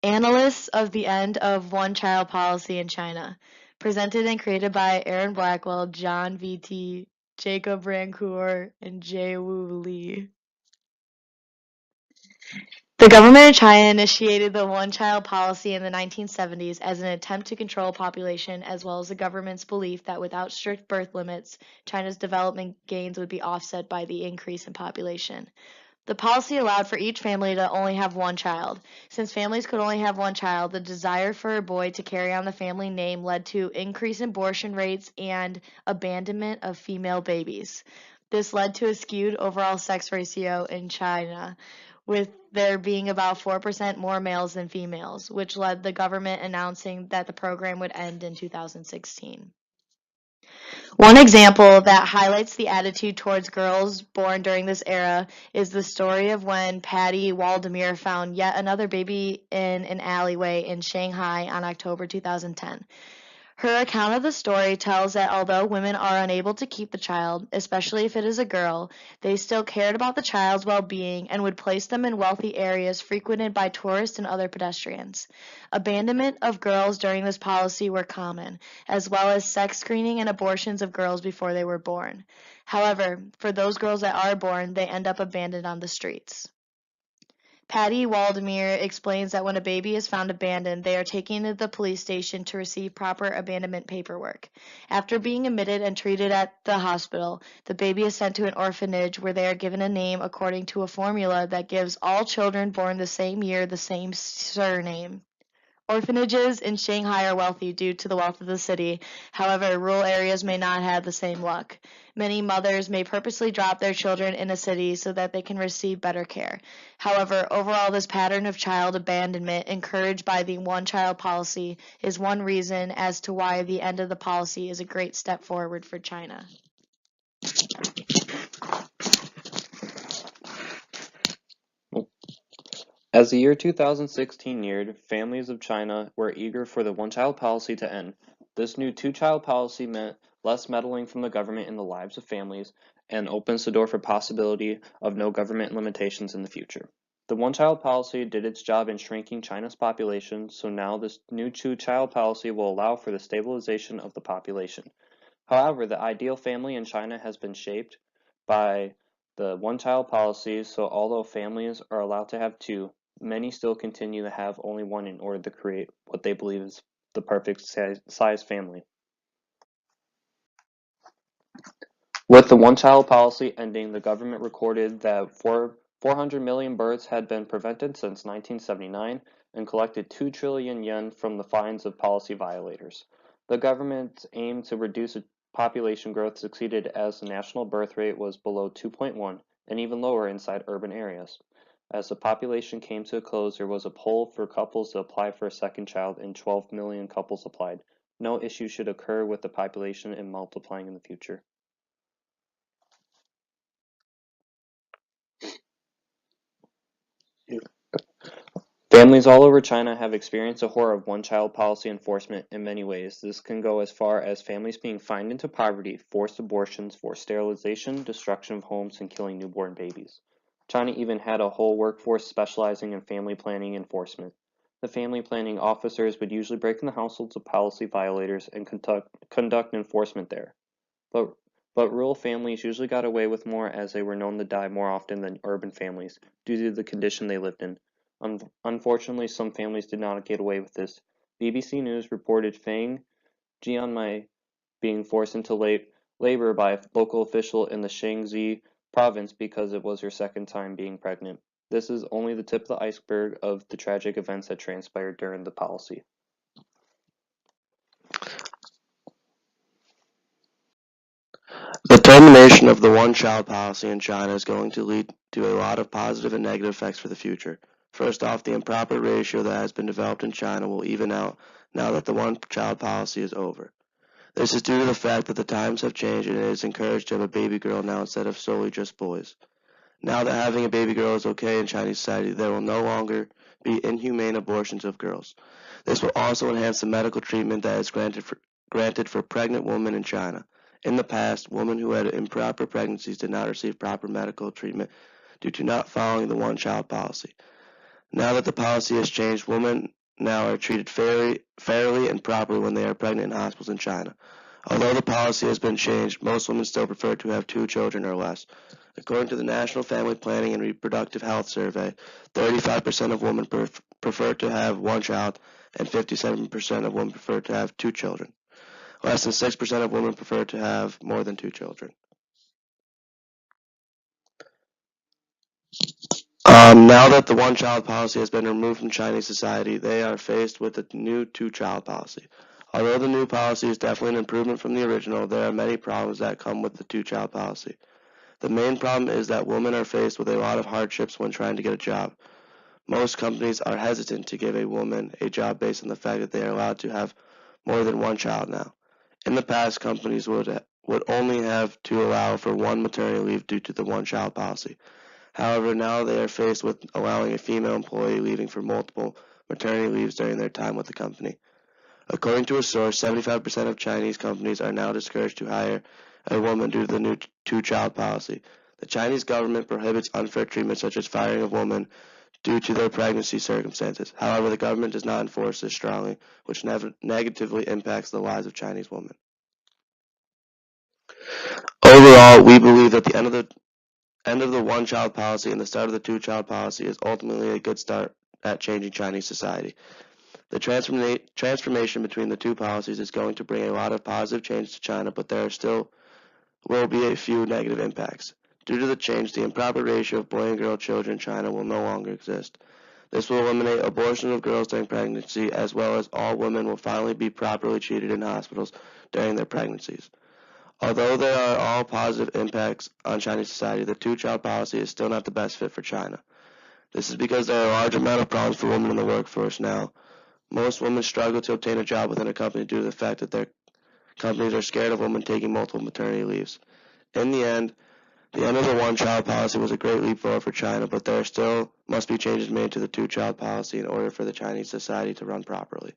Analysts of the End of One-Child Policy in China. Presented and created by Aaron Blackwell, John V.T., Jacob Rancour, and Jae-Woo Lee. The government of China initiated the one-child policy in the 1970s as an attempt to control population, as well as the government's belief that without strict birth limits, China's development gains would be offset by the increase in population. The policy allowed for each family to only have one child. Since families could only have one child, the desire for a boy to carry on the family name led to increased abortion rates and abandonment of female babies. This led to a skewed overall sex ratio in China, with there being about 4% more males than females, which led the government announcing that the program would end in 2016. One example that highlights the attitude towards girls born during this era is the story of when Patty Waldemir found yet another baby in an alleyway in Shanghai on October 2010. Her account of the story tells that although women are unable to keep the child, especially if it is a girl, they still cared about the child's well-being and would place them in wealthy areas frequented by tourists and other pedestrians. Abandonment of girls during this policy were common, as well as sex screening and abortions of girls before they were born. However, for those girls that are born, they end up abandoned on the streets. Patty Waldemir explains that when a baby is found abandoned, they are taken to the police station to receive proper abandonment paperwork. After being admitted and treated at the hospital, the baby is sent to an orphanage where they are given a name according to a formula that gives all children born the same year the same surname. Orphanages in Shanghai are wealthy due to the wealth of the city. However, rural areas may not have the same luck. Many mothers may purposely drop their children in a city so that they can receive better care. However, overall, this pattern of child abandonment encouraged by the one-child policy is one reason as to why the end of the policy is a great step forward for China. As the year 2016 neared, families of China were eager for the one-child policy to end. This new two-child policy meant less meddling from the government in the lives of families and opens the door for possibility of no government limitations in the future. The one-child policy did its job in shrinking China's population, so now this new two-child policy will allow for the stabilization of the population. However, the ideal family in China has been shaped by the one-child policy, so although families are allowed to have two, many still continue to have only one in order to create what they believe is the perfect size family. With the one-child policy ending, the government recorded that 400 million births had been prevented since 1979 and collected 2 trillion yen from the fines of policy violators. The government's aim to reduce population growth succeeded as the national birth rate was below 2.1 and even lower inside urban areas. As the population came to a close, there was a poll for couples to apply for a second child, and 12 million couples applied. No issue should occur with the population and multiplying in the future. Families all over China have experienced a horror of one-child policy enforcement in many ways. This can go as far as families being fined into poverty, forced abortions, forced sterilization, destruction of homes, and killing newborn babies. China even had a whole workforce specializing in family planning enforcement. The family planning officers would usually break in the households of policy violators and conduct enforcement there. But rural families usually got away with more as they were known to die more often than urban families due to the condition they lived in. Unfortunately, some families did not get away with this. BBC News reported Fang Jianmei being forced into labor by a local official in the Shaanxi province because it was her second time being pregnant. This is only the tip of the iceberg of the tragic events that transpired during the policy. The termination of the one-child policy in China is going to lead to a lot of positive and negative effects for the future. First off, the improper ratio that has been developed in China will even out now that the one-child policy is over. This is due to the fact that the times have changed and it is encouraged to have a baby girl now instead of solely just boys. Now that having a baby girl is okay in Chinese society, there will no longer be inhumane abortions of girls. This will also enhance the medical treatment that is granted for pregnant women in China. In the past, women who had improper pregnancies did not receive proper medical treatment due to not following the one-child policy. Now that the policy has changed, women now are treated fairly and properly when they are pregnant in hospitals in China. Although the policy has been changed, most women still prefer to have 2 children or less. According to the National Family Planning and Reproductive Health Survey, 35% of women prefer to have 1 child, and 57% of women prefer to have 2 children. Less than 6% of women prefer to have more than 2 children. Now that the one-child policy has been removed from Chinese society, they are faced with a new two-child policy. Although the new policy is definitely an improvement from the original, there are many problems that come with the two-child policy. The main problem is that women are faced with a lot of hardships when trying to get a job. Most companies are hesitant to give a woman a job based on the fact that they are allowed to have more than 1 child now. In the past, companies would only have to allow for 1 maternity leave due to the one-child policy. However, now they are faced with allowing a female employee leaving for multiple maternity leaves during their time with the company. According to a source, 75% of Chinese companies are now discouraged to hire a woman due to the new two-child policy. The Chinese government prohibits unfair treatment such as firing of women due to their pregnancy circumstances. However, the government does not enforce this strongly, which negatively impacts the lives of Chinese women. Overall, we believe that the end of the one-child policy and the start of the two-child policy is ultimately a good start at changing Chinese society. The transformation between the two policies is going to bring a lot of positive change to China, but there still will be a few negative impacts. Due to the change, the improper ratio of boy and girl children in China will no longer exist. This will eliminate abortion of girls during pregnancy, as well as all women will finally be properly treated in hospitals during their pregnancies. Although there are all positive impacts on Chinese society, the two-child policy is still not the best fit for China. This is because there are a large amount of problems for women in the workforce now. Most women struggle to obtain a job within a company due to the fact that their companies are scared of women taking multiple maternity leaves. In the end of the one-child policy was a great leap forward for China, but there still must be changes made to the two-child policy in order for the Chinese society to run properly.